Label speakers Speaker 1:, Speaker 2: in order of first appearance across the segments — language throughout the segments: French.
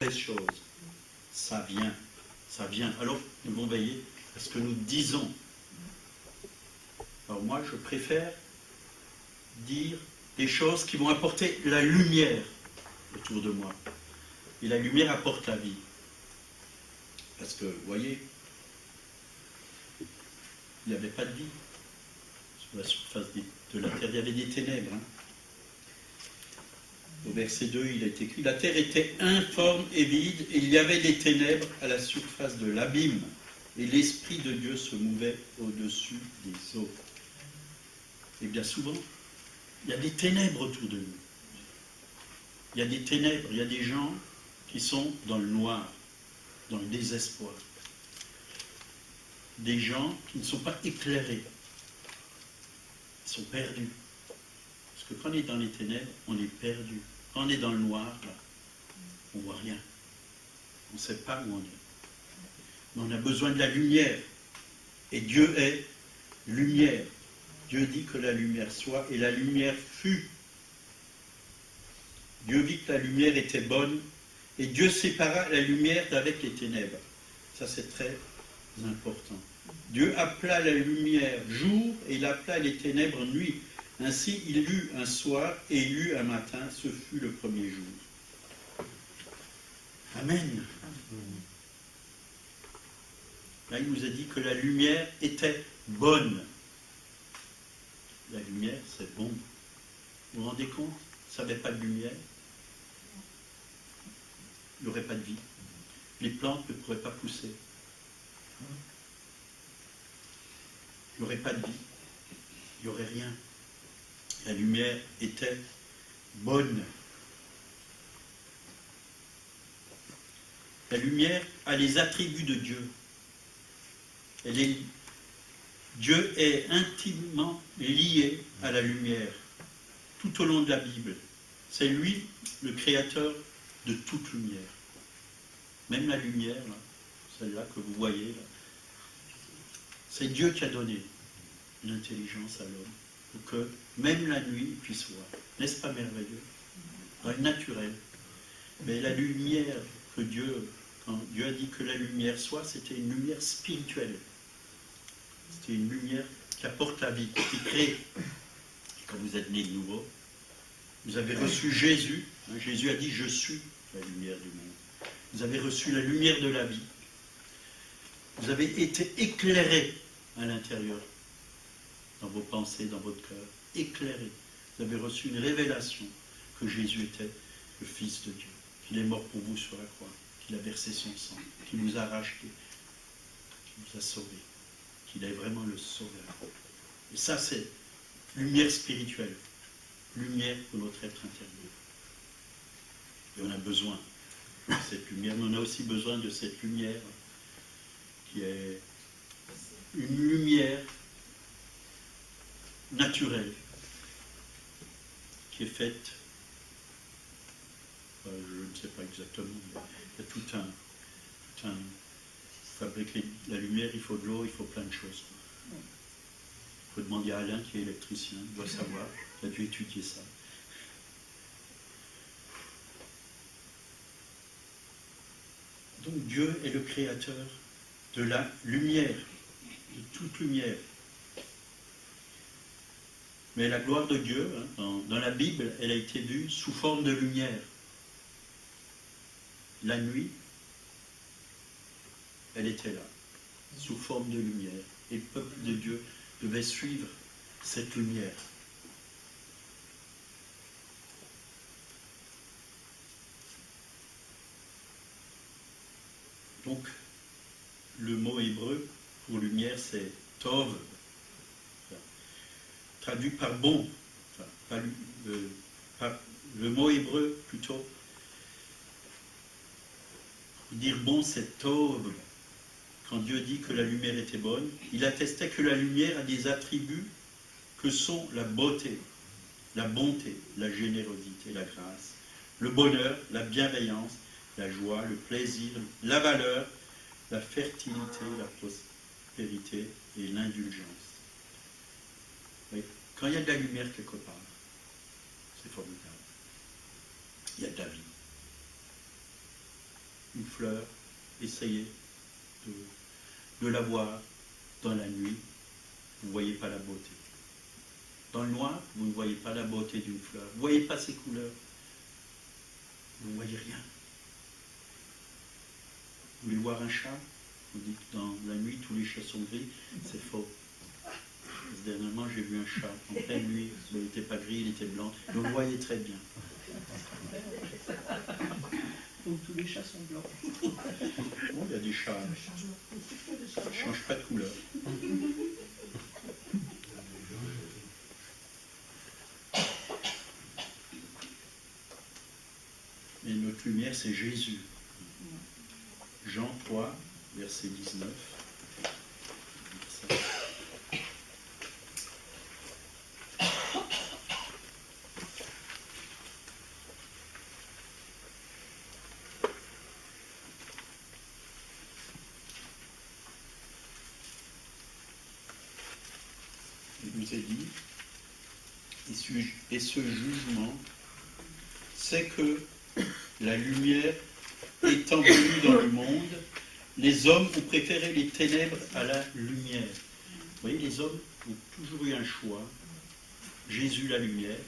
Speaker 1: mauvaise chose. Ça vient, ça vient. Alors, nous devons veiller à ce que nous disons. Alors moi, je préfère dire des choses qui vont apporter la lumière autour de moi. Et la lumière apporte la vie. Parce que, vous voyez, il n'y avait pas de vie sur la surface de la terre. Il y avait des ténèbres. Au verset 2, il est écrit « La terre était informe et vide, et il y avait des ténèbres à la surface de l'abîme, et l'Esprit de Dieu se mouvait au-dessus des eaux. » Et bien souvent, il y a des ténèbres autour de nous. Il y a des ténèbres, il y a des gens qui sont dans le noir, dans le désespoir. Des gens qui ne sont pas éclairés. Ils sont perdus. Parce que quand on est dans les ténèbres, on est perdu. Quand on est dans le noir, là, on ne voit rien. On ne sait pas où on est. Mais on a besoin de la lumière. Et Dieu est lumière. Dieu dit que la lumière soit, et la lumière fut. Dieu vit que la lumière était bonne, et Dieu sépara la lumière d'avec les ténèbres. Ça, c'est très important. Dieu appela la lumière jour, et il appela les ténèbres nuit. Ainsi, il y eut un soir, et il y eut un matin. Ce fut le premier jour. Amen. Là, il nous a dit que la lumière était bonne. La lumière, c'est bon. Vous vous rendez compte? Ça n'avait pas de lumière. Il n'y aurait pas de vie. Les plantes ne pourraient pas pousser. Il n'y aurait pas de vie. Il n'y aurait rien. La lumière était bonne. La lumière a les attributs de Dieu. Dieu est intimement lié à la lumière, tout au long de la Bible. C'est lui le créateur de toute lumière. Même la lumière, là, celle-là que vous voyez, là, c'est Dieu qui a donné l'intelligence à l'homme, pour que même la nuit il puisse voir. N'est-ce pas merveilleux? Dans le naturel. Mais la lumière que Dieu, quand Dieu a dit que la lumière soit, c'était une lumière spirituelle. C'était une lumière qui apporte la vie, qui crée. Et quand vous êtes né de nouveau, vous avez reçu Jésus. Jésus a dit « Je suis la lumière du monde ». Vous avez reçu la lumière de la vie. Vous avez été éclairé à l'intérieur, dans vos pensées, dans votre cœur. Éclairé. Vous avez reçu une révélation que Jésus était le Fils de Dieu, qu'il est mort pour vous sur la croix, qu'il a versé son sang, qu'il vous a racheté, qu'il vous a sauvé, qu'il est vraiment le sauveur. Et ça, c'est lumière spirituelle, lumière pour notre être intérieur. Et on a besoin de cette lumière, mais on a aussi besoin de cette lumière qui est une lumière naturelle, qui est faite, je ne sais pas exactement, mais il y a tout un pour fabriquer la lumière, il faut de l'eau, il faut plein de choses. Il faut demander à Alain, qui est électricien, il doit savoir, il a dû étudier ça. Donc Dieu est le créateur de la lumière, de toute lumière. Mais la gloire de Dieu, dans la Bible, elle a été vue sous forme de lumière. La nuit, elle était là, sous forme de lumière. Et le peuple de Dieu devait suivre cette lumière. Donc, le mot hébreu pour lumière, c'est tov, traduit par bon. Le mot hébreu, plutôt, pour dire bon, c'est tov. Quand Dieu dit que la lumière était bonne, il attestait que la lumière a des attributs que sont la beauté, la bonté, la générosité, la grâce, le bonheur, la bienveillance, la joie, le plaisir, la valeur, la fertilité, la prospérité et l'indulgence. Quand il y a de la lumière quelque part, c'est formidable. Il y a de la vie. une fleur, essayez de la voir dans la nuit, vous ne voyez pas la beauté. Dans le noir, vous ne voyez pas la beauté d'une fleur, vous ne voyez pas ses couleurs, vous ne voyez rien. Vous voulez voir un chat? Vous dites que dans la nuit, tous les chats sont gris, c'est faux. Dernièrement, j'ai vu un chat en pleine nuit, il n'était pas gris, il était blanc, vous le voyez très bien.
Speaker 2: Donc tous les chats sont blancs.
Speaker 1: Bon, il y a des chats qui ne changent pas de couleur. Et notre lumière, c'est Jésus. Jean 3, verset 19. Il nous est dit, et ce jugement, c'est que la lumière étant venue dans le monde, les hommes ont préféré les ténèbres à la lumière. Vous voyez, les hommes ont toujours eu un choix. Jésus la lumière,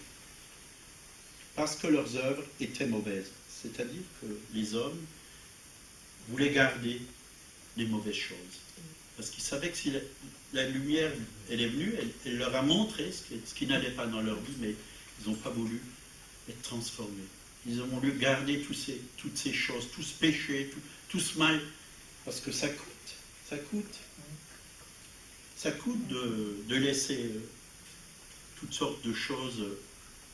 Speaker 1: parce que leurs œuvres étaient mauvaises. C'est-à-dire que les hommes voulaient garder les mauvaises choses. Parce qu'ils savaient que si la lumière, elle est venue, elle leur a montré ce qui n'allait pas dans leur vie, mais ils n'ont pas voulu être transformés. Ils ont voulu garder toutes ces choses, tout ce péché, tout ce mal, parce que ça coûte. Ça coûte. Ça coûte de laisser toutes sortes de choses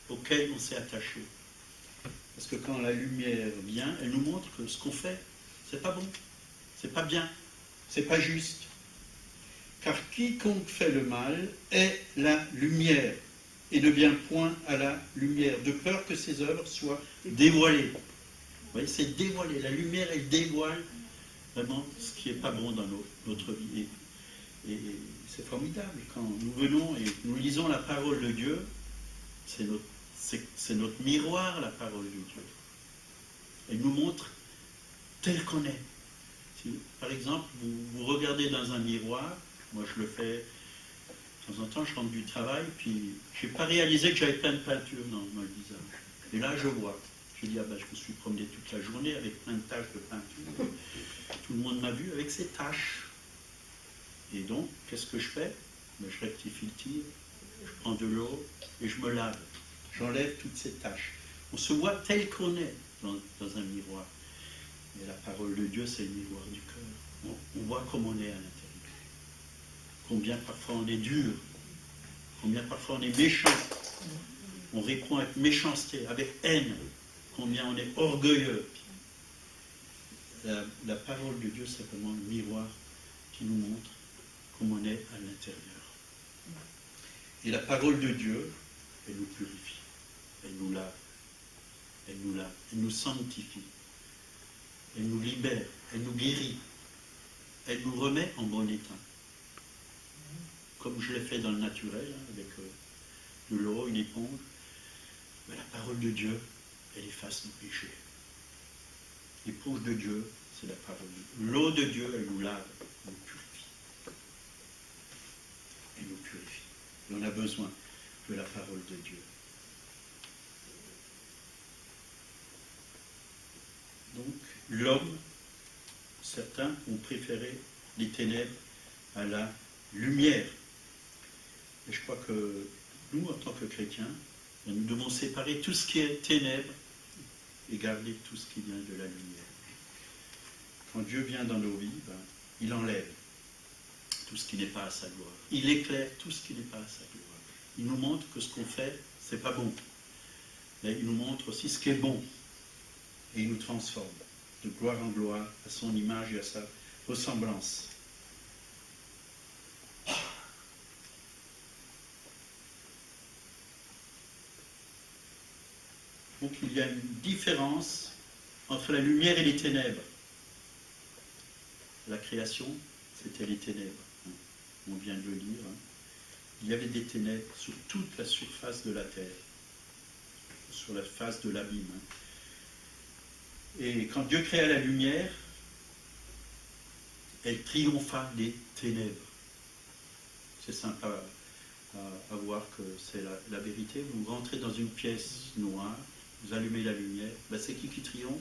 Speaker 1: auxquelles on s'est attaché. Parce que quand la lumière vient, elle nous montre que ce qu'on fait, c'est pas bon, c'est pas bien, c'est pas juste. Car quiconque fait le mal est la lumière et ne vient point à la lumière, de peur que ses œuvres soient dévoilées. Vous voyez, c'est dévoilé. La lumière, elle dévoile vraiment ce qui n'est pas bon dans notre vie. Et c'est formidable. Quand nous venons et nous lisons la parole de Dieu, c'est notre miroir, la parole de Dieu. Elle nous montre tel qu'on est. Si, par exemple, vous regardez dans un miroir, moi je le fais de temps en temps, je rentre du travail, puis je n'ai pas réalisé que j'avais plein de peinture dans le visage. Et là, je vois. Je dis, je me suis promené toute la journée avec plein de taches de peinture. Tout le monde m'a vu avec ces taches. Et donc, qu'est-ce que je fais? Je rectifie le tir, je prends de l'eau et je me lave. J'enlève toutes ces taches. On se voit tel qu'on est dans un miroir. Et la parole de Dieu, c'est le miroir du cœur. On voit comme on est à l'intérieur. Combien parfois on est dur, combien parfois on est méchant. On répond avec méchanceté, avec haine. Combien on est orgueilleux. La parole de Dieu, c'est vraiment le miroir qui nous montre comment on est à l'intérieur. Et la parole de Dieu, elle nous purifie, elle nous lave, elle nous sanctifie, elle nous libère, elle nous guérit, elle nous remet en bon état. Comme je l'ai fait dans le naturel, avec de l'eau, une éponge, mais la parole de Dieu, elle efface nos péchés. L'éponge de Dieu, c'est la parole de Dieu. L'eau de Dieu, elle nous lave, elle nous purifie. Elle nous purifie. Et on a besoin de la parole de Dieu. Donc, l'homme, certains ont préféré les ténèbres à la lumière. Et je crois que nous, en tant que chrétiens, nous devons séparer tout ce qui est ténèbres et garder tout ce qui vient de la lumière. Quand Dieu vient dans nos vies, il enlève tout ce qui n'est pas à sa gloire. Il éclaire tout ce qui n'est pas à sa gloire. Il nous montre que ce qu'on fait, c'est pas bon. Mais il nous montre aussi ce qui est bon. Et il nous transforme de gloire en gloire, à son image et à sa ressemblance. Donc il y a une différence entre la lumière et les ténèbres. La création, c'était les ténèbres. On vient de le lire. Il y avait des ténèbres sur toute la surface de la terre, sur la face de l'abîme. Et quand Dieu créa la lumière, elle triompha des ténèbres. C'est simple à voir que c'est la vérité. Vous rentrez dans une pièce noire, vous allumez la lumière, ben c'est qui triomphe?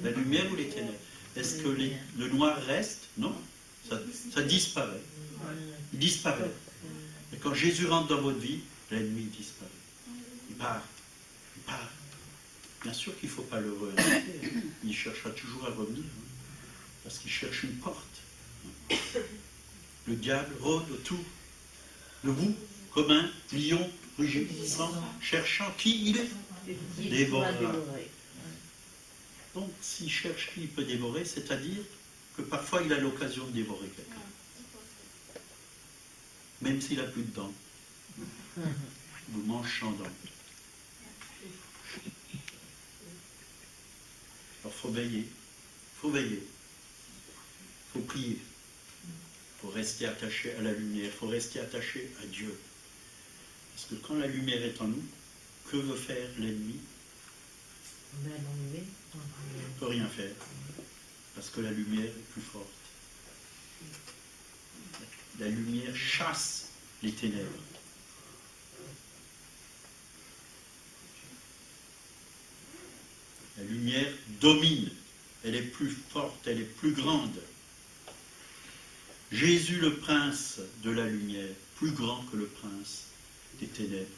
Speaker 1: La lumière ou les ténèbres? Est-ce que le noir reste? Non, ça disparaît. Il disparaît. Et quand Jésus rentre dans votre vie, l'ennemi disparaît. Il part. Il part. Bien sûr qu'il ne faut pas le réinviter. Il cherchera toujours à revenir. Parce qu'il cherche une porte. Le diable rôde autour de vous comme un lion rugissant, cherchant qui il est. Dévorera. Donc, s'il cherche qui il peut dévorer, c'est-à-dire que parfois il a l'occasion de dévorer quelqu'un. Même s'il n'a plus de dents. Vous mange sans dents. Alors, il faut veiller. Il faut veiller. Il faut prier. Il faut rester attaché à la lumière. Il faut rester attaché à Dieu. Parce que quand la lumière est en nous, que veut faire l'ennemi? Il ne peut rien faire. Parce que la lumière est plus forte. La lumière chasse les ténèbres. La lumière domine. Elle est plus forte, elle est plus grande. Jésus, le prince de la lumière, plus grand que le prince des ténèbres,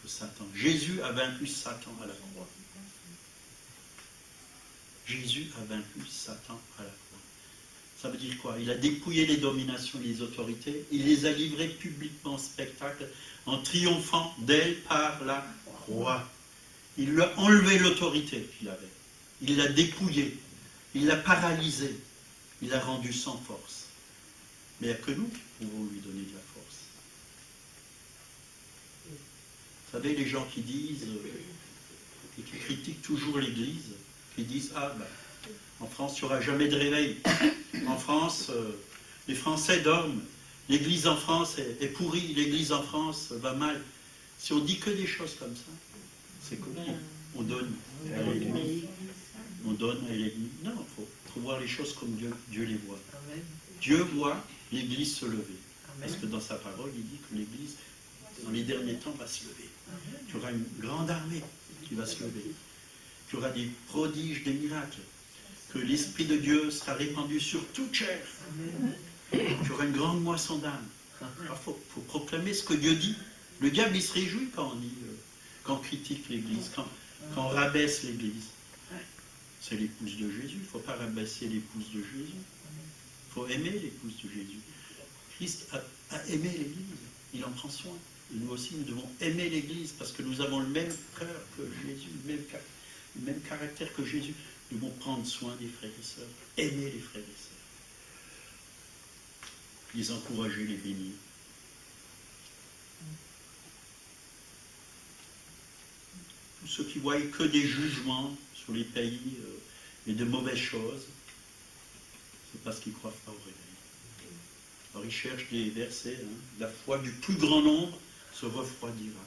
Speaker 1: que Satan. Jésus a vaincu Satan à la croix. Jésus a vaincu Satan à la croix. Ça veut dire quoi? Il a dépouillé les dominations et les autorités, il les a livrées publiquement en spectacle, en triomphant d'elles par la croix. Il lui a enlevé l'autorité qu'il avait. Il l'a dépouillé, il l'a paralysé, il l'a rendu sans force. Mais il n'y a que nous qui pouvons lui donner de la force. Vous savez, les gens qui disent, et qui critiquent toujours l'Église, qui disent, ah ben, en France, il n'y aura jamais de réveil. En France, les Français dorment. L'Église en France est pourrie. L'Église en France va mal. Si on dit que des choses comme ça, c'est qu'on donne à l'ennemi. On donne à l'ennemi. Non, il faut voir les choses comme Dieu les voit. Dieu voit l'Église se lever. Parce que dans sa parole, il dit que l'Église, dans les derniers temps, va se lever. Tu auras une grande armée qui va se lever. Tu auras des prodiges, des miracles. Que l'Esprit de Dieu sera répandu sur toute chair. Tu auras une grande moisson d'âme. Il faut proclamer ce que Dieu dit. Le diable, il se réjouit quand on dit, quand on critique l'Église, quand on rabaisse l'Église. C'est l'épouse de Jésus. Il ne faut pas rabaisser l'épouse de Jésus. Il faut aimer l'épouse de Jésus. Christ a aimé l'Église. Il en prend soin. Et nous aussi, nous devons aimer l'Église parce que nous avons le même cœur que Jésus, le même caractère que Jésus. Nous devons prendre soin des frères et sœurs, aimer les frères et sœurs, les encourager, les bénir. Tous ceux qui voient que des jugements sur les pays et de mauvaises choses, c'est parce qu'ils ne croient pas au réveil. Alors ils cherchent des versets, la foi du plus grand nombre se refroidira.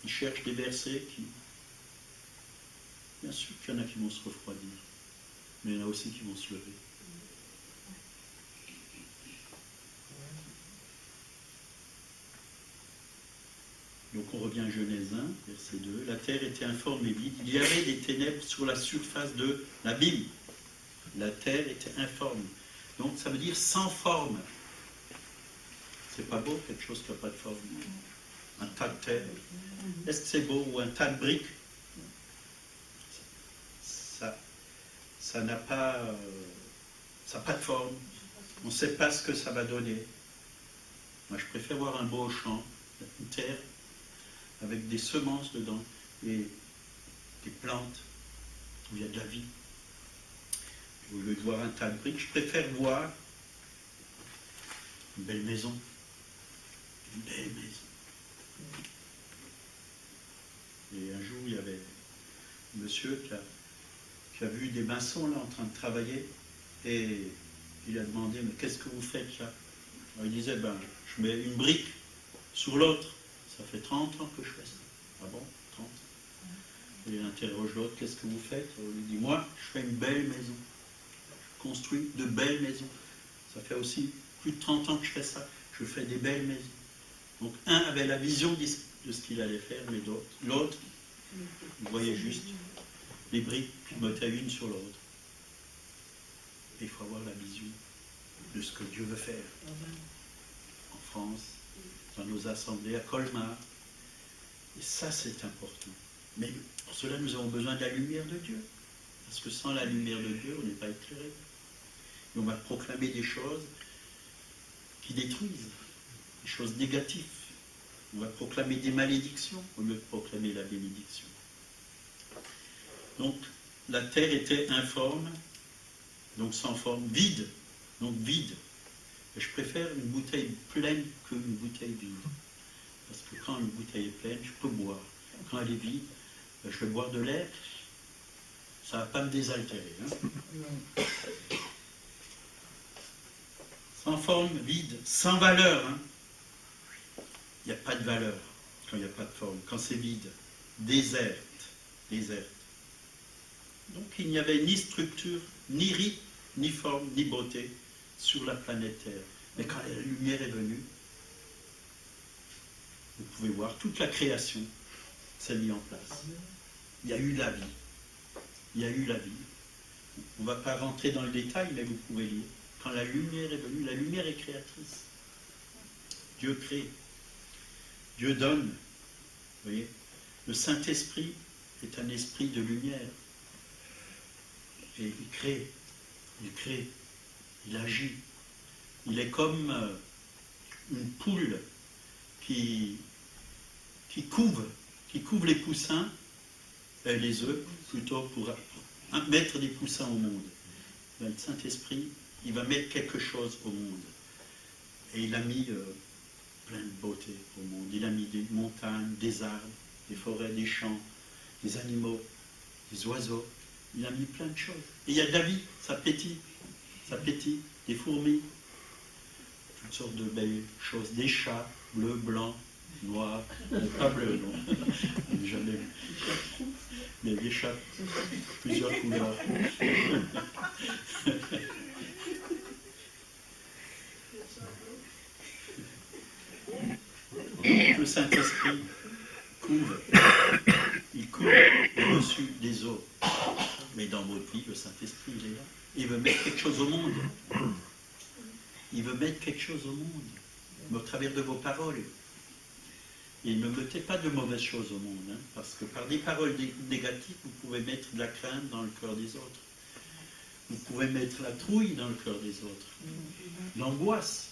Speaker 1: Ils cherchent des versets qui... Bien sûr qu'il y en a qui vont se refroidir, mais il y en a aussi qui vont se lever. Donc on revient à Genèse 1, verset 2. La terre était informe et vide. Il y avait des ténèbres sur la surface de l'abîme. La terre était informe. Donc ça veut dire sans forme. C'est pas beau, quelque chose qui n'a pas de forme. Un tas de terre. Est-ce que c'est beau? Ou un tas de briques? Ça n'a pas, pas de forme. On ne sait pas ce que ça va donner. Moi, je préfère voir un beau champ, une terre, avec des semences dedans, et des plantes, où il y a de la vie. Au lieu de voir un tas de briques, je préfère voir une belle maison. Une belle maison. Et un jour, il y avait un monsieur qui a vu des maçons là en train de travailler, et il a demandé, mais qu'est-ce que vous faites là? Alors, il disait, ben, je mets une brique sur l'autre. Ça fait 30 ans que je fais ça. Ah bon, 30? Et il interroge l'autre, qu'est-ce que vous faites? Il lui dit, moi, je fais une belle maison. Je construis de belles maisons. Ça fait aussi plus de 30 ans que je fais ça. Je fais des belles maisons. Donc un avait la vision de ce qu'il allait faire, mais l'autre, il voyait juste les briques pivotaient une sur l'autre. Et il faut avoir la vision de ce que Dieu veut faire. En France, dans nos assemblées, à Colmar. Et ça, c'est important. Mais pour cela, nous avons besoin de la lumière de Dieu. Parce que sans la lumière de Dieu, on n'est pas éclairé. Et on va proclamer des choses qui détruisent, des choses négatives. On va proclamer des malédictions au lieu de proclamer la bénédiction. Donc, la terre était informe, donc sans forme, vide, donc vide. Et je préfère une bouteille pleine qu'une bouteille vide. Parce que quand une bouteille est pleine, je peux boire. Quand elle est vide, je vais boire de l'air, ça ne va pas me désaltérer. Hein. Sans forme, vide, sans valeur. Hein. Il n'y a pas de valeur quand il n'y a pas de forme. Quand c'est vide, déserte. Donc il n'y avait ni structure, ni rite, ni forme, ni beauté sur la planète Terre. Mais quand la lumière est venue, vous pouvez voir, toute la création s'est mise en place. Il y a eu la vie. Il y a eu la vie. On ne va pas rentrer dans le détail, mais vous pouvez lire. Quand la lumière est venue, la lumière est créatrice. Dieu crée. Dieu donne. Vous voyez, le Saint-Esprit est un esprit de lumière. Et il crée, il agit. Il est comme une poule qui couve les poussins, les œufs, plutôt pour mettre des poussins au monde. Ben, le Saint-Esprit, il va mettre quelque chose au monde. Et il a mis plein de beauté au monde. Il a mis des montagnes, des arbres, des forêts, des champs, des animaux, des oiseaux. Il a mis plein de choses. Et il y a de la vie, ça pétille, des fourmis, toutes sortes de belles choses, des chats, bleus, blancs, noirs, pas bleus, non, jamais vu. Mais des chats, plusieurs couleurs. Le Saint-Esprit couvre, il couvre au-dessus des eaux. Mais dans votre vie, le Saint-Esprit, il est là. Il veut mettre quelque chose au monde. Il veut mettre quelque chose au monde, au travers de vos paroles. Et ne mettez pas de mauvaises choses au monde, hein, parce que par des paroles négatives, vous pouvez mettre de la crainte dans le cœur des autres. Vous pouvez mettre la trouille dans le cœur des autres, l'angoisse,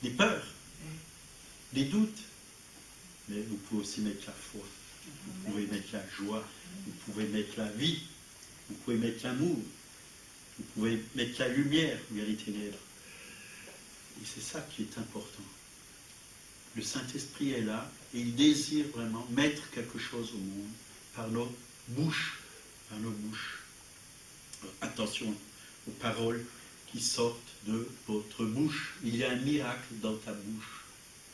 Speaker 1: des peurs, des doutes. Mais vous pouvez aussi mettre la foi, vous pouvez mettre la joie, vous pouvez mettre la vie, vous pouvez mettre l'amour, vous pouvez mettre la lumière où il y a les ténèbres. Et c'est ça qui est important. Le Saint-Esprit est là et il désire vraiment mettre quelque chose au monde par nos bouches. Par nos bouches. Alors, attention aux paroles qui sortent de votre bouche. Il y a un miracle dans ta bouche.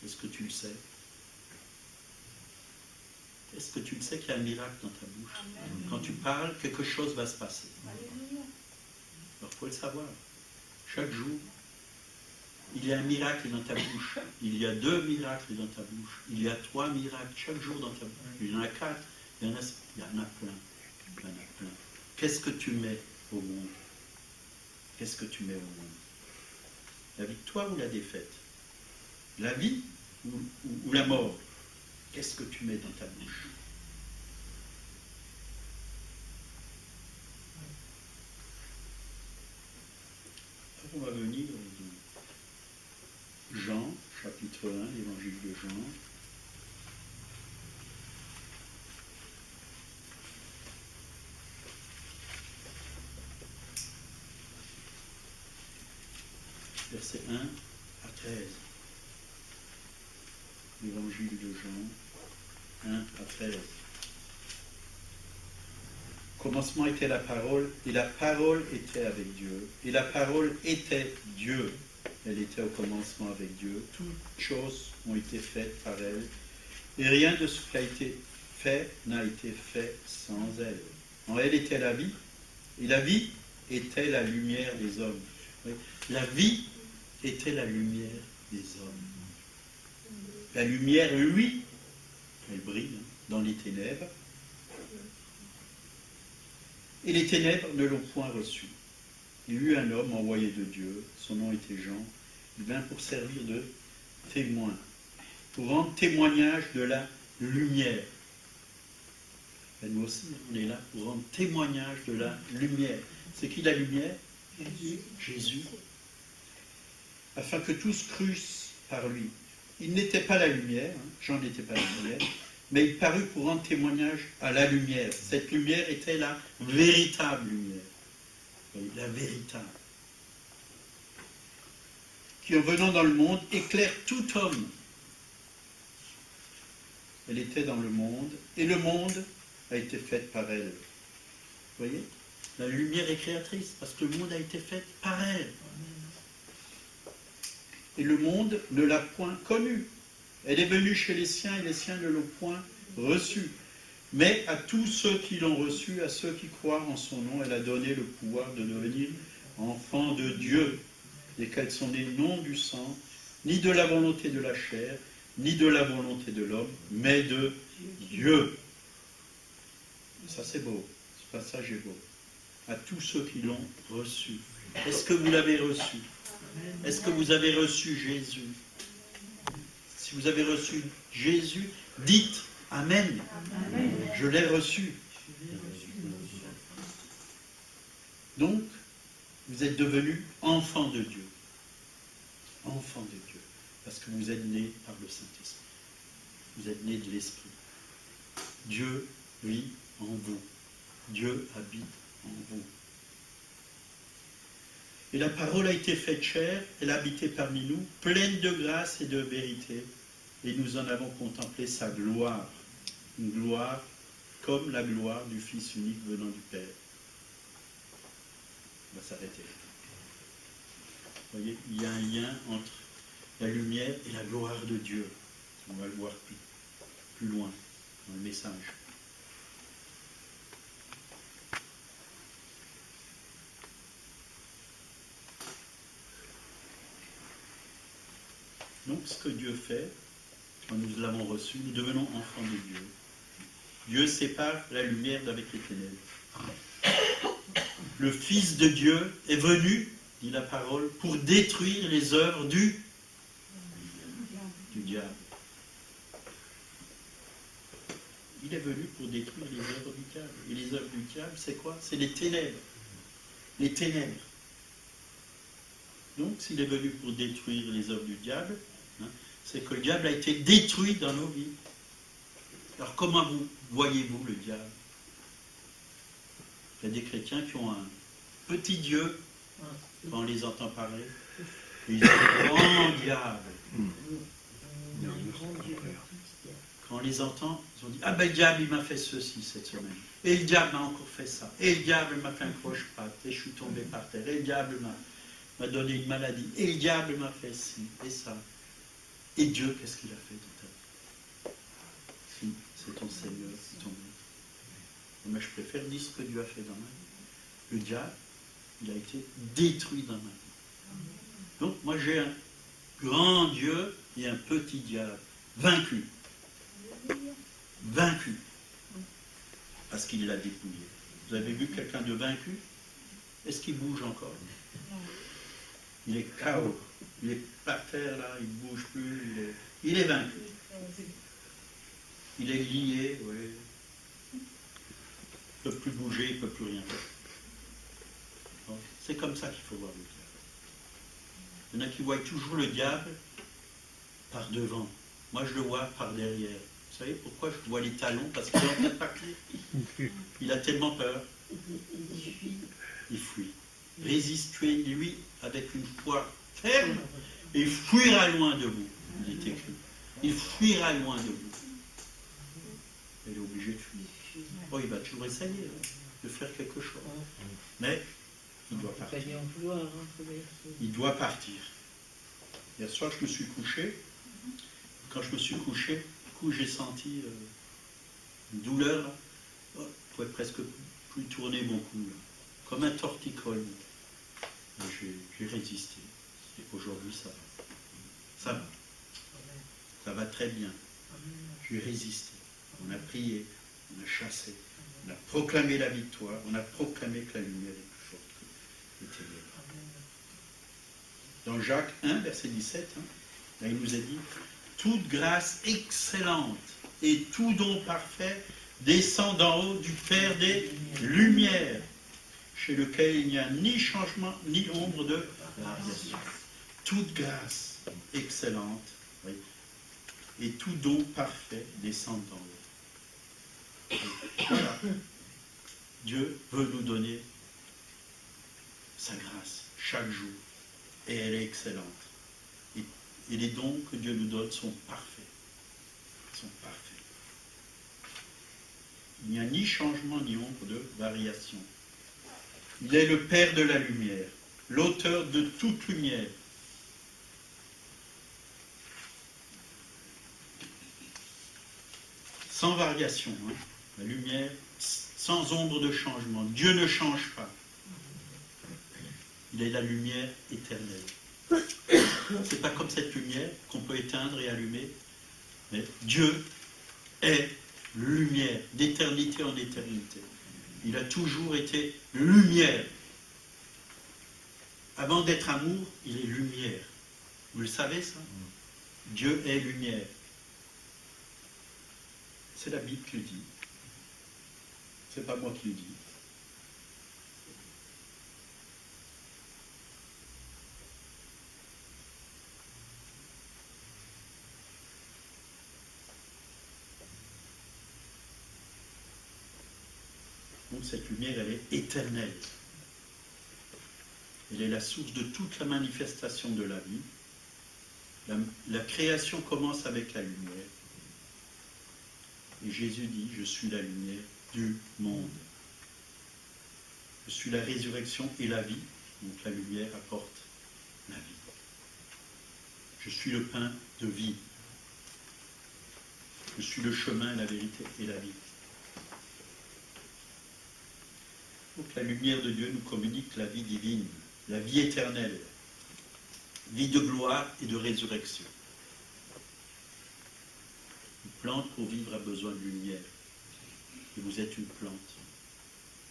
Speaker 1: Est-ce que tu le sais? Est-ce que tu le sais qu'il y a un miracle dans ta bouche? Amen. Quand tu parles, quelque chose va se passer. Alléluia. Alors il faut le savoir. Chaque jour, il y a un miracle dans ta bouche. Il y a 2 miracles dans ta bouche. Il y a 3 miracles chaque jour dans ta bouche. Il y en a 4. Il y en a plein. Il y en a plein. Qu'est-ce que tu mets au monde? Qu'est-ce que tu mets au monde? La victoire ou la défaite? La vie ou la mort? Qu'est-ce que tu mets dans ta bouche? Alors on va venir Jean, chapitre 1, l'évangile de Jean. Versets 1 à 13. L'évangile de Jean, 1 à 13. Au commencement était la parole, et la parole était avec Dieu, et la parole était Dieu. Elle était au commencement avec Dieu. Toutes choses ont été faites par elle, Et rien de ce qui a été fait n'a été fait sans elle. En elle était la vie, et la vie était la lumière des hommes. Oui. La vie était la lumière des hommes. La lumière, lui, elle brille dans les ténèbres, et les ténèbres ne l'ont point reçu. Il y eut un homme envoyé de Dieu, son nom était Jean, il vint pour servir de témoin, pour rendre témoignage de la lumière. Et nous aussi, on est là pour rendre témoignage de la lumière. C'est qui la lumière? Jésus. Jésus. Afin que tous crussent par lui. Il n'était pas la lumière, Jean n'était pas la lumière, mais il parut pour rendre témoignage à la lumière. Cette lumière était la véritable lumière. La véritable. Qui en venant dans le monde éclaire tout homme. Elle était dans le monde, et le monde a été fait par elle. Vous voyez? La lumière est créatrice, parce que le monde a été fait par elle. Et le monde ne l'a point connue. Elle est venue chez les siens, et les siens ne l'ont point reçue. Mais à tous ceux qui l'ont reçue, à ceux qui croient en son nom, elle a donné le pouvoir de devenir enfants de Dieu, lesquels sont nés non du sang, ni de la volonté de la chair, ni de la volonté de l'homme, mais de Dieu. Ça c'est beau, ce passage est beau. À tous ceux qui l'ont reçu. Est-ce que vous l'avez reçu? Est-ce que vous avez reçu Jésus? Si vous avez reçu Jésus, dites Amen. Amen. Je l'ai reçu. Donc, vous êtes devenus enfants de Dieu. Enfants de Dieu. Parce que vous êtes nés par le Saint-Esprit. Vous êtes nés de l'Esprit. Dieu vit en vous. Dieu habite en vous. Et la parole a été faite chair, elle a habité parmi nous, pleine de grâce et de vérité. Et nous en avons contemplé sa gloire. Une gloire comme la gloire du Fils unique venant du Père. On va s'arrêter. Vous voyez, il y a un lien entre la lumière et la gloire de Dieu. On va le voir plus loin dans le message. Donc, ce que Dieu fait, quand nous l'avons reçu, nous devenons enfants de Dieu. Dieu sépare la lumière d'avec les ténèbres. Le Fils de Dieu est venu, dit la parole, pour détruire les œuvres du diable. Il est venu pour détruire les œuvres du diable. Et les œuvres du diable, c'est quoi? C'est les ténèbres. Les ténèbres. Donc, s'il est venu pour détruire les œuvres du diable, c'est que le diable a été détruit dans nos vies. Alors, comment voyez-vous le diable? Il y a des chrétiens qui ont un petit Dieu, quand on les entend parler, et ils disent « grand diable ». Quand on les entend, ils ont dit « Ah ben le diable, il m'a fait ceci cette semaine. Et le diable m'a encore fait ça. Et le diable m'a fait un croche-patte. Et je suis tombé par terre. Et le diable m'a donné une maladie. Et le diable m'a fait ci et ça. Et Dieu, qu'est-ce qu'il a fait de ta vie? Si, c'est ton Seigneur, c'est ton Maître. Mais je préfère dire ce que Dieu a fait dans ma vie. Le diable, il a été détruit dans ma vie. Donc moi j'ai un grand Dieu et un petit diable. Vaincu. Vaincu. Parce qu'il l'a dépouillé. Vous avez vu quelqu'un de vaincu? Est-ce qu'il bouge encore? Il est KO. Il est par terre là, il ne bouge plus. Il est vaincu. Il est lié, oui. Il ne peut plus bouger, il ne peut plus rien faire. C'est comme ça qu'il faut voir le diable. Il y en a qui voient toujours le diable par devant. Moi, je le vois par derrière. Vous savez pourquoi je vois les talons? Parce qu'il est en train de partir. Il a tellement peur. Il fuit. Résistez-lui avec une foi ferme et il fuira loin de vous. Il est écrit. Il fuira loin de vous. Il est obligé de fuir. Oh, il va toujours essayer de faire quelque chose. Mais il doit partir. Il doit partir. Hier soir, je me suis couché. Quand je me suis couché, coup, j'ai senti une douleur. Là. Oh, je ne pouvais presque plus tourner mon cou, là. Comme un torticolis. J'ai résisté. Et aujourd'hui, ça va. Ça va. Ça va très bien. J'ai résisté. On a prié, on a chassé, on a proclamé la victoire, on a proclamé que la lumière est plus forte que les ténèbres. Dans Jacques 1, verset 17, là, il nous a dit « Toute grâce excellente et tout don parfait descend d'en haut du Père des Lumières, chez lequel il n'y a ni changement ni ombre de variation. » Toute grâce excellente, oui, et tout don parfait descend d'en haut. Voilà. Dieu veut nous donner sa grâce chaque jour. Et elle est excellente. Et les dons que Dieu nous donne sont parfaits. Sont parfaits. Il n'y a ni changement ni ombre de variation. Il est le Père de la lumière, l'auteur de toute lumière. Sans variation, la lumière, sans ombre de changement. Dieu ne change pas. Il est la lumière éternelle. C'est pas comme cette lumière qu'on peut éteindre et allumer, mais Dieu est lumière, d'éternité en éternité. Il a toujours été lumière. Avant d'être amour, il est lumière. Vous le savez ça? Dieu est lumière. C'est la Bible qui le dit. C'est pas moi qui le dis. Donc cette lumière, elle est éternelle. Elle est la source de toute la manifestation de la vie. La création commence avec la lumière. Et Jésus dit, je suis la lumière du monde. Je suis la résurrection et la vie. Donc la lumière apporte la vie. Je suis le pain de vie. Je suis le chemin, la vérité et la vie. Donc la lumière de Dieu nous communique la vie divine, la vie éternelle, vie de gloire et de résurrection. Une plante pour vivre a besoin de lumière. Et vous êtes une plante.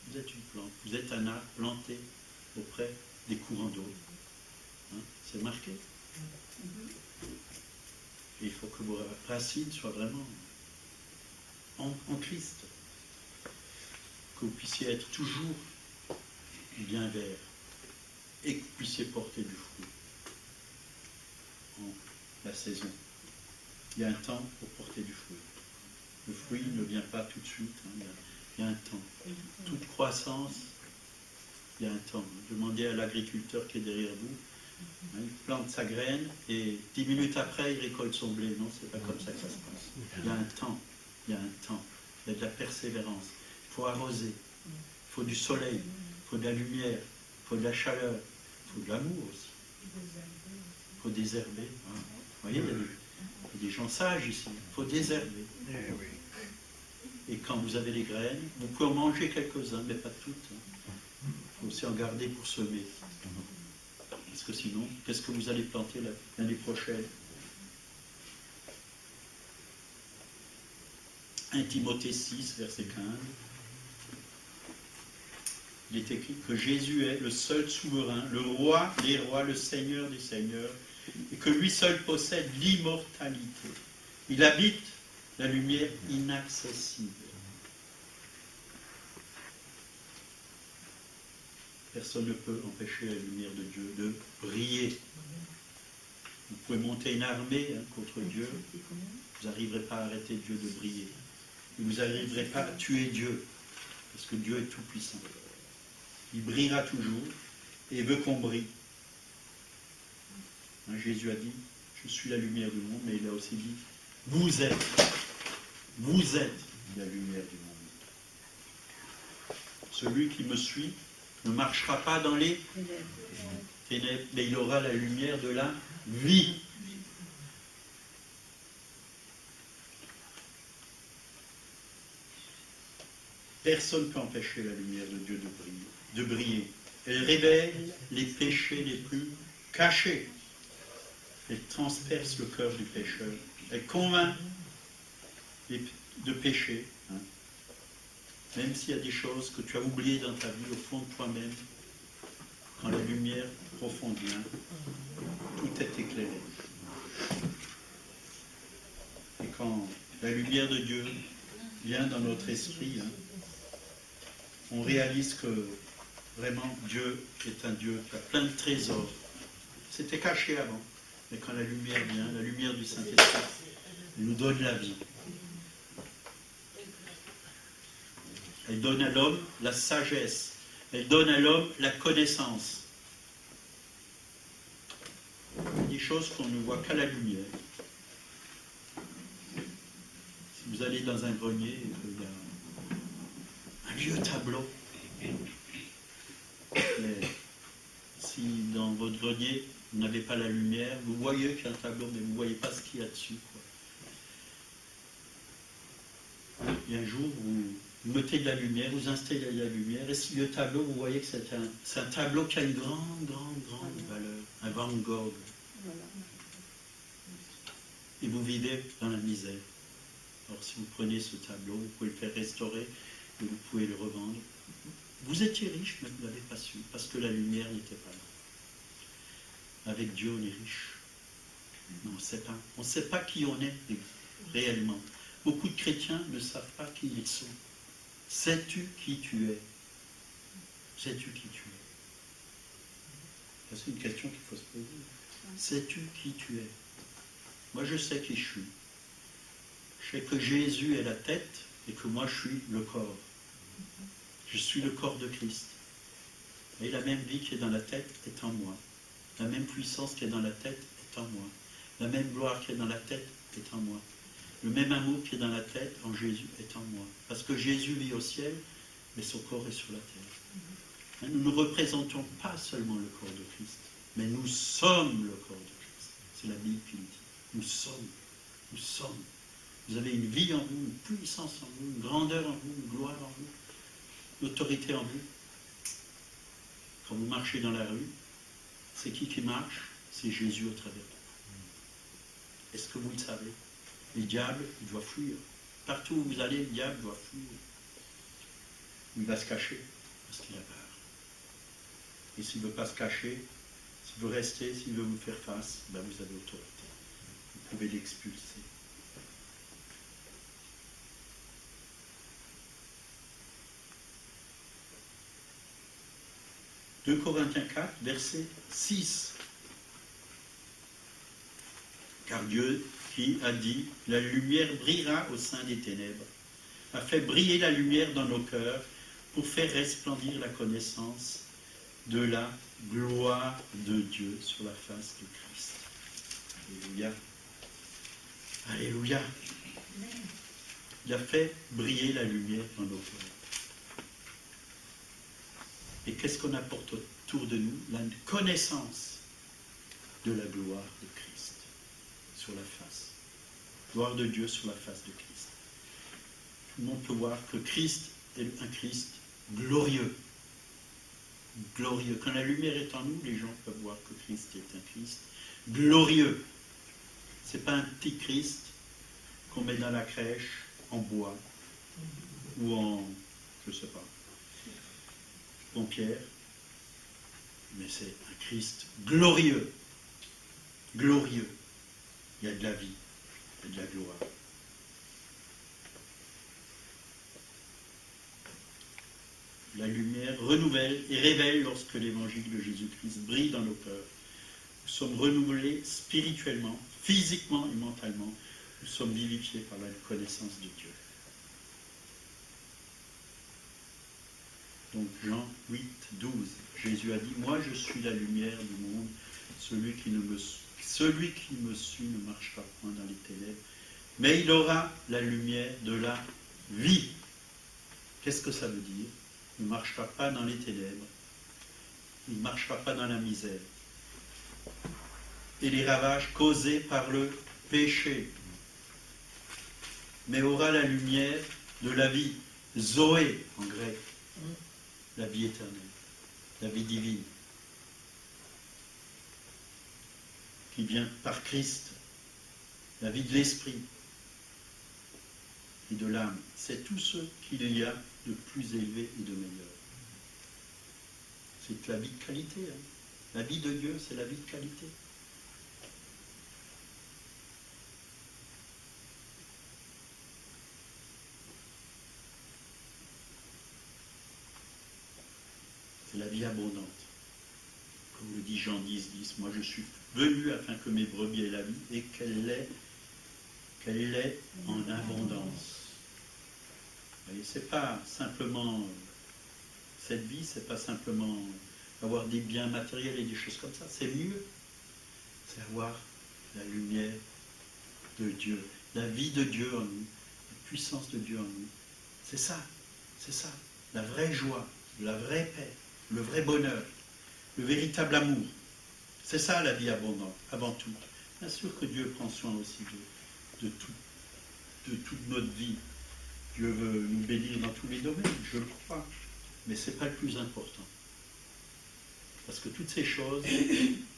Speaker 1: Vous êtes une plante. Vous êtes un arbre planté auprès des courants d'eau. C'est marqué. Et il faut que vos racines soient vraiment en Christ. Que vous puissiez être toujours bien vert et que vous puissiez porter du fruit en la saison. Il y a un temps pour porter du fruit. Le fruit ne vient pas tout de suite, il y a un temps. Toute croissance, il y a un temps. Demandez à l'agriculteur qui est derrière vous, il plante sa graine et 10 minutes après il récolte son blé. Non, c'est pas comme ça que ça se passe. Il y a un temps, il y a un temps, il y a de la persévérance. Il faut arroser, il faut du soleil, il faut de la lumière, il faut de la chaleur, il faut de l'amour aussi. Il faut désherber. Vous voyez, il y a des gens sages ici. Il faut désherber. Et quand vous avez les graines, vous pouvez en manger quelques-uns, mais pas toutes. Il faut aussi en garder pour semer. Parce que sinon, qu'est-ce que vous allez planter l'année prochaine? 1 Timothée 6, verset 15. Il est écrit que Jésus est le seul souverain, le roi des rois, le Seigneur des seigneurs, et que lui seul possède l'immortalité. Il habite la lumière inaccessible. Personne ne peut empêcher la lumière de Dieu de briller. Vous pouvez monter une armée contre Dieu, vous n'arriverez pas à arrêter Dieu de briller. Et vous n'arriverez pas à tuer Dieu, parce que Dieu est tout puissant. Il brillera toujours et veut qu'on brille. Jésus a dit, je suis la lumière du monde, mais il a aussi dit, vous êtes la lumière du monde. Celui qui me suit ne marchera pas dans les ténèbres, mais il aura la lumière de la vie. Personne ne peut empêcher la lumière de Dieu de briller. Elle révèle les péchés les plus cachés. Elle transperce le cœur du pécheur. Elle convainc de pécher. Hein. Même s'il y a des choses que tu as oubliées dans ta vie, au fond de toi-même, quand la lumière profonde vient, tout est éclairé. Et quand la lumière de Dieu vient dans notre esprit, hein, on réalise que vraiment Dieu est un Dieu qui a plein de trésors. C'était caché avant, mais quand la lumière vient, la lumière du Saint-Esprit, elle nous donne la vie. Elle donne à l'homme la sagesse. Elle donne à l'homme la connaissance. Il y a des choses qu'on ne voit qu'à la lumière. Si vous allez dans un grenier, il y a un vieux tableau. Mais si dans votre grenier, vous n'avez pas la lumière, vous voyez qu'il y a un tableau, mais vous ne voyez pas ce qu'il y a dessus, quoi. Et un jour, vous mettez de la lumière, vous installez de la lumière, et si le tableau, vous voyez que c'est un tableau qui a une grande valeur, un Van Gogh. Et vous vivez dans la misère. Alors si vous prenez ce tableau, vous pouvez le faire restaurer, et vous pouvez le revendre. Vous étiez riche, mais vous ne l'avez pas su, parce que la lumière n'était pas là. Avec Dieu, on est riche. Mais on ne sait pas. On ne sait pas qui on est réellement. Beaucoup de chrétiens ne savent pas qui ils sont. Sais-tu qui tu es? Sais-tu qui tu es? C'est une question qu'il faut se poser. Sais-tu qui tu es? Moi, je sais qui je suis. Je sais que Jésus est la tête et que moi, je suis le corps. Je suis le corps de Christ. Et la même vie qui est dans la tête est en moi. La même puissance qui est dans la tête est en moi. La même gloire qui est dans la tête est en moi. Le même amour qui est dans la tête en Jésus est en moi. Parce que Jésus vit au ciel, mais son corps est sur la terre. Nous ne représentons pas seulement le corps de Christ, mais nous sommes le corps de Christ. C'est la Bible qui le dit. Nous sommes. Nous sommes. Vous avez une vie en vous, une puissance en vous, une grandeur en vous, une gloire en vous, une autorité en vous. Quand vous marchez dans la rue, c'est qui marche? C'est Jésus au travers de vous. Est-ce que vous le savez? Le diable, il doit fuir. Partout où vous allez, le diable doit fuir. Il va se cacher parce qu'il a peur. Et s'il ne veut pas se cacher, s'il veut rester, s'il veut vous faire face, ben vous avez autorité. Vous pouvez l'expulser. « 2 Corinthiens 4, verset 6. Car Dieu qui a dit, la lumière brillera au sein des ténèbres, a fait briller la lumière dans nos cœurs pour faire resplendir la connaissance de la gloire de Dieu sur la face de Christ. » Alléluia. Alléluia. Il a fait briller la lumière dans nos cœurs. Et qu'est-ce qu'on apporte autour de nous? La connaissance de la gloire de Christ sur la face. Gloire de Dieu sur la face de Christ. Tout le monde peut voir que Christ est un Christ glorieux. Glorieux. Quand la lumière est en nous, les gens peuvent voir que Christ est un Christ glorieux. Ce n'est pas un petit Christ qu'on met dans la crèche en bois ou en, je ne sais pas, en pierre, mais c'est un Christ glorieux. Glorieux. Il y a de la vie, il y a de la gloire. La lumière renouvelle et révèle lorsque l'évangile de Jésus-Christ brille dans nos cœurs. Nous sommes renouvelés spirituellement, physiquement et mentalement. Nous sommes vivifiés par la connaissance de Dieu. Donc Jean 8, 12, Jésus a dit, « Moi je suis la lumière du monde, celui qui me suit ne marchera point dans les ténèbres, mais il aura la lumière de la vie. » Qu'est-ce que ça veut dire? Il ne marchera pas dans les ténèbres, il ne marchera pas dans la misère. Et les ravages causés par le péché, mais aura la lumière de la vie. Zoé en grec, la vie éternelle, la vie divine, qui vient par Christ, la vie de l'esprit et de l'âme. C'est tout ce qu'il y a de plus élevé et de meilleur. C'est la vie de qualité. Hein. La vie de Dieu, c'est la vie de qualité. C'est la vie abondante. Comme le dit Jean 10, 10, moi je suis venu afin que mes brebis aient la vie et qu'elle l'ait en abondance. Vous voyez, c'est pas simplement cette vie, c'est pas simplement avoir des biens matériels et des choses comme ça. C'est mieux. C'est avoir la lumière de Dieu, la vie de Dieu en nous, la puissance de Dieu en nous. C'est ça, la vraie joie, la vraie paix, le vrai bonheur, le véritable amour. C'est ça la vie abondante, avant tout. Bien sûr que Dieu prend soin aussi de toute notre vie. Dieu veut nous bénir dans tous les domaines, je le crois. Mais ce n'est pas le plus important. Parce que toutes ces choses,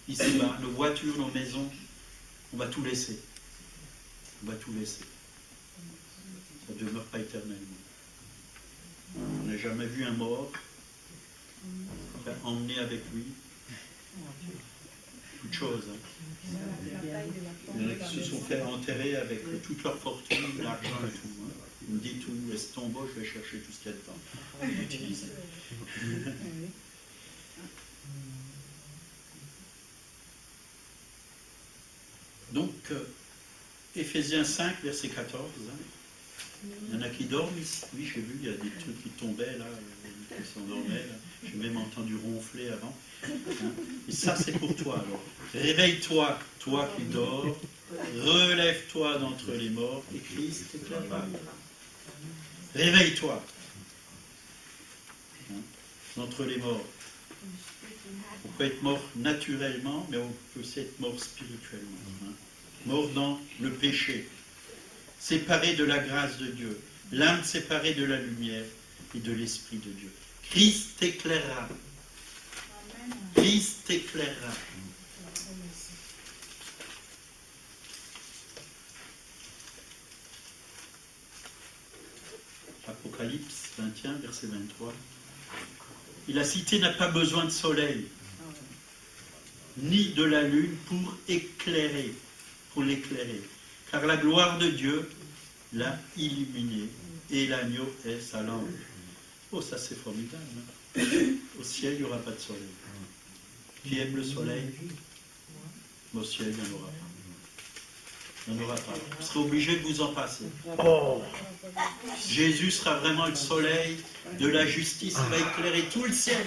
Speaker 1: ici-bas, nos voitures, nos maisons, on va tout laisser. On va tout laisser. Ça ne demeure pas éternellement. On n'a jamais vu un mort emmener avec lui toute chose. Hein. Il y en a qui se sont fait enterrer avec toute leur fortune, l'argent et tout. Hein. Il me dit tout, laisse tomber, je vais chercher tout ce qu'il y a dedans. Je vais l'utiliser. Donc, Éphésiens 5, verset 14. Hein. Il y en a qui dorment ici. Oui, j'ai vu, il y a des trucs qui tombaient là, qui s'endormaient. J'ai même entendu ronfler avant. Hein. Et ça, c'est pour toi alors. Réveille-toi, toi qui dors. Relève-toi d'entre les morts et Christ t'éclairera. Réveille-toi. Hein, d'entre les morts. On peut être mort naturellement, mais on peut aussi être mort spirituellement. Hein. Mort dans le péché. Séparé de la grâce de Dieu. L'âme séparée de la lumière et de l'Esprit de Dieu. Christ t'éclairera. Christ t'éclairera. Apocalypse 21, verset 23. Et la cité n'a pas besoin de soleil, ni de la lune pour l'éclairer. Car la gloire de Dieu l'a illuminée, et l'agneau est sa lampe. Oh, ça c'est formidable. Hein. Au ciel, il n'y aura pas de soleil. Qui aime le soleil? Au ciel, il n'y en aura pas. Il n'y en aura pas. Vous serez obligé de vous en passer. Oh. Jésus sera vraiment le soleil de la justice. Il va éclairer tout le ciel.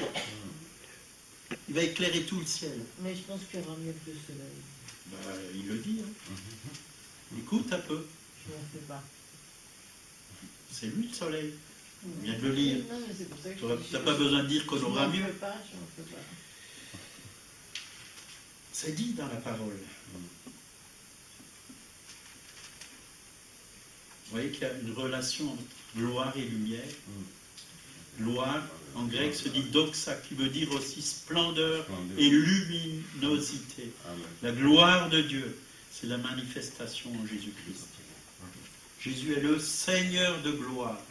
Speaker 1: Il va éclairer tout le ciel.
Speaker 2: Mais je pense qu'il y aura mieux que le soleil.
Speaker 1: Ben, il le dit. Hein. Écoute un peu.
Speaker 2: Je n'en sais pas.
Speaker 1: C'est lui le soleil. On vient de le lire.
Speaker 2: Non, mais c'est pour ça que
Speaker 1: tu n'as pas besoin de dire qu'on aura mieux.
Speaker 2: Je n'en fais pas.
Speaker 1: C'est dit dans la parole. Vous voyez qu'il y a une relation entre gloire et lumière. Gloire, en grec, se dit doxa, qui veut dire aussi splendeur et luminosité. Amen. La gloire de Dieu, c'est la manifestation en Jésus-Christ. Jésus est le Seigneur de gloire.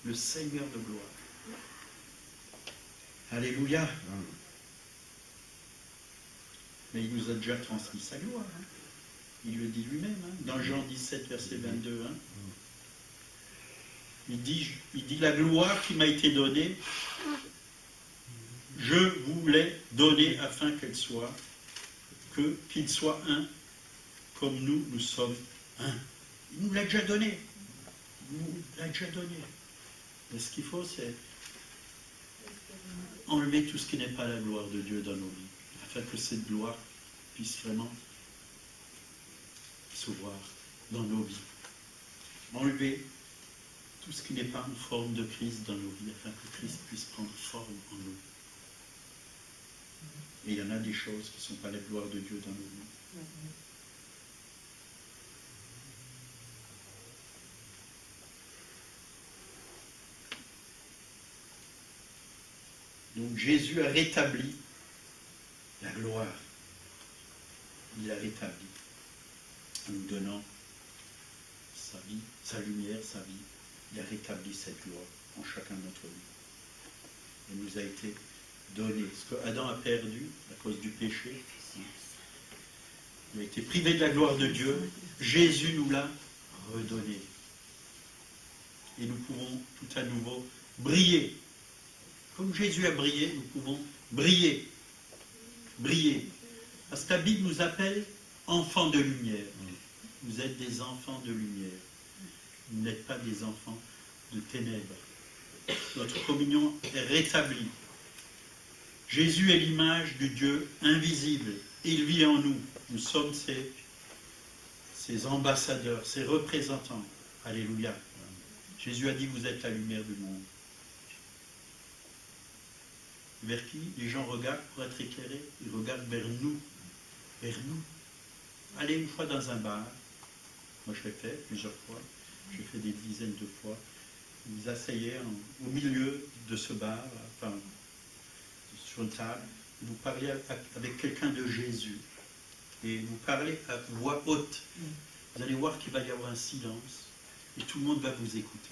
Speaker 1: Le Seigneur de gloire. Alléluia. Mais il nous a déjà transmis sa gloire. Hein. Il le dit lui-même, hein, dans Jean 17, verset 22. Hein. Il dit, la gloire qui m'a été donnée, je vous l'ai donnée afin qu'il soit un, comme nous sommes un. Il nous l'a déjà donné. Il nous l'a déjà donné. Et ce qu'il faut, c'est enlever tout ce qui n'est pas la gloire de Dieu dans nos vies, afin que cette gloire puisse vraiment se voir dans nos vies. Enlever tout ce qui n'est pas en forme de Christ dans nos vies, afin que Christ puisse prendre forme en nous. Et il y en a des choses qui ne sont pas la gloire de Dieu dans nos vies. Donc Jésus a rétabli la gloire. Il a rétabli en nous donnant sa vie, sa lumière, sa vie. Il a rétabli cette gloire en chacun d'entre nous. Elle nous a été donnée. Ce que Adam a perdu à cause du péché, il a été privé de la gloire de Dieu. Jésus nous l'a redonné. Et nous pouvons tout à nouveau briller. Comme Jésus a brillé, nous pouvons briller. Briller. Parce que la Bible nous appelle enfants de lumière. Vous êtes des enfants de lumière. Vous n'êtes pas des enfants de ténèbres. Notre communion est rétablie. Jésus est l'image du Dieu invisible. Il vit en nous. Nous sommes ses ambassadeurs, ses représentants. Alléluia. Jésus a dit, vous êtes la lumière du monde. Vers qui les gens regardent pour être éclairés? Ils regardent vers nous. Vers nous. Allez une fois dans un bar. Moi, je l'ai fait plusieurs fois. J'ai fait des dizaines de fois. Vous vous asseyez au milieu de ce bar, enfin, sur une table. Vous parlez avec quelqu'un de Jésus. Et vous parlez à voix haute. Vous allez voir qu'il va y avoir un silence. Et tout le monde va vous écouter.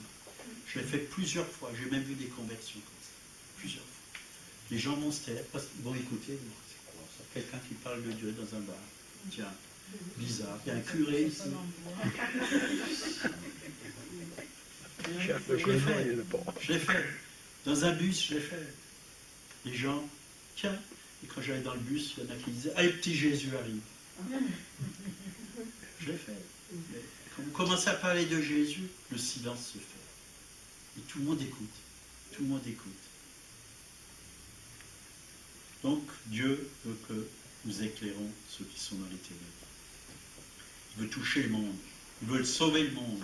Speaker 1: Je l'ai fait plusieurs fois. J'ai même vu des conversions comme ça. Plusieurs fois. Les gens vont se taire, parce qu'ils vont écouter. C'est quoi ça? Quelqu'un qui parle de Dieu dans un bar. Tiens, bizarre. Il y a un curé ici. Je l'ai fait. Dans un bus, je l'ai fait. Les gens, tiens. Et quand j'allais dans le bus, il y en a qui disaient, ah, le petit Jésus arrive. Je l'ai fait. Mais quand vous commencez à parler de Jésus, le silence se fait. Et tout le monde écoute. Tout le monde écoute. Donc, Dieu veut que nous éclairons ceux qui sont dans les ténèbres. Il veut toucher le monde. Il veut sauver le monde.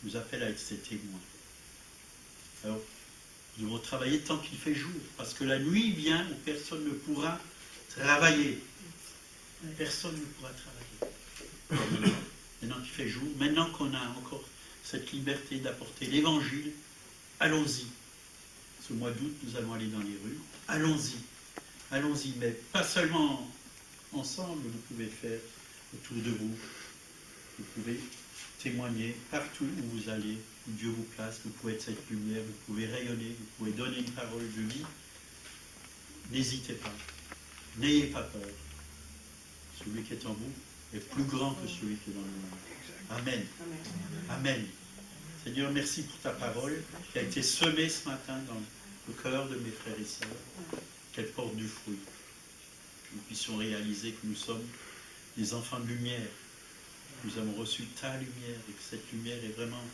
Speaker 1: Il nous appelle à être ses témoins. Alors, nous devons travailler tant qu'il fait jour. Parce que la nuit vient où personne ne pourra travailler. Personne ne pourra travailler. Maintenant qu'il fait jour, maintenant qu'on a encore cette liberté d'apporter l'évangile, allons-y. Ce mois d'août, nous allons aller dans les rues. Allons-y. Allons-y, mais pas seulement ensemble, vous pouvez faire autour de vous. Vous pouvez témoigner partout où vous allez, où Dieu vous place. Vous pouvez être cette lumière, vous pouvez rayonner, vous pouvez donner une parole de vie. N'hésitez pas. N'ayez pas peur. Celui qui est en vous est plus grand que celui qui est dans le monde. Amen. Amen. Seigneur, merci pour ta parole qui a été semée ce matin dans le cœur de mes frères et sœurs. Qu'elle porte du fruit. Que nous puissions réaliser que nous sommes des enfants de lumière. Nous avons reçu ta lumière et que cette lumière est vraiment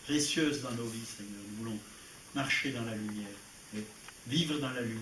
Speaker 1: précieuse dans nos vies, Seigneur. Nous voulons marcher dans la lumière et vivre dans la lumière.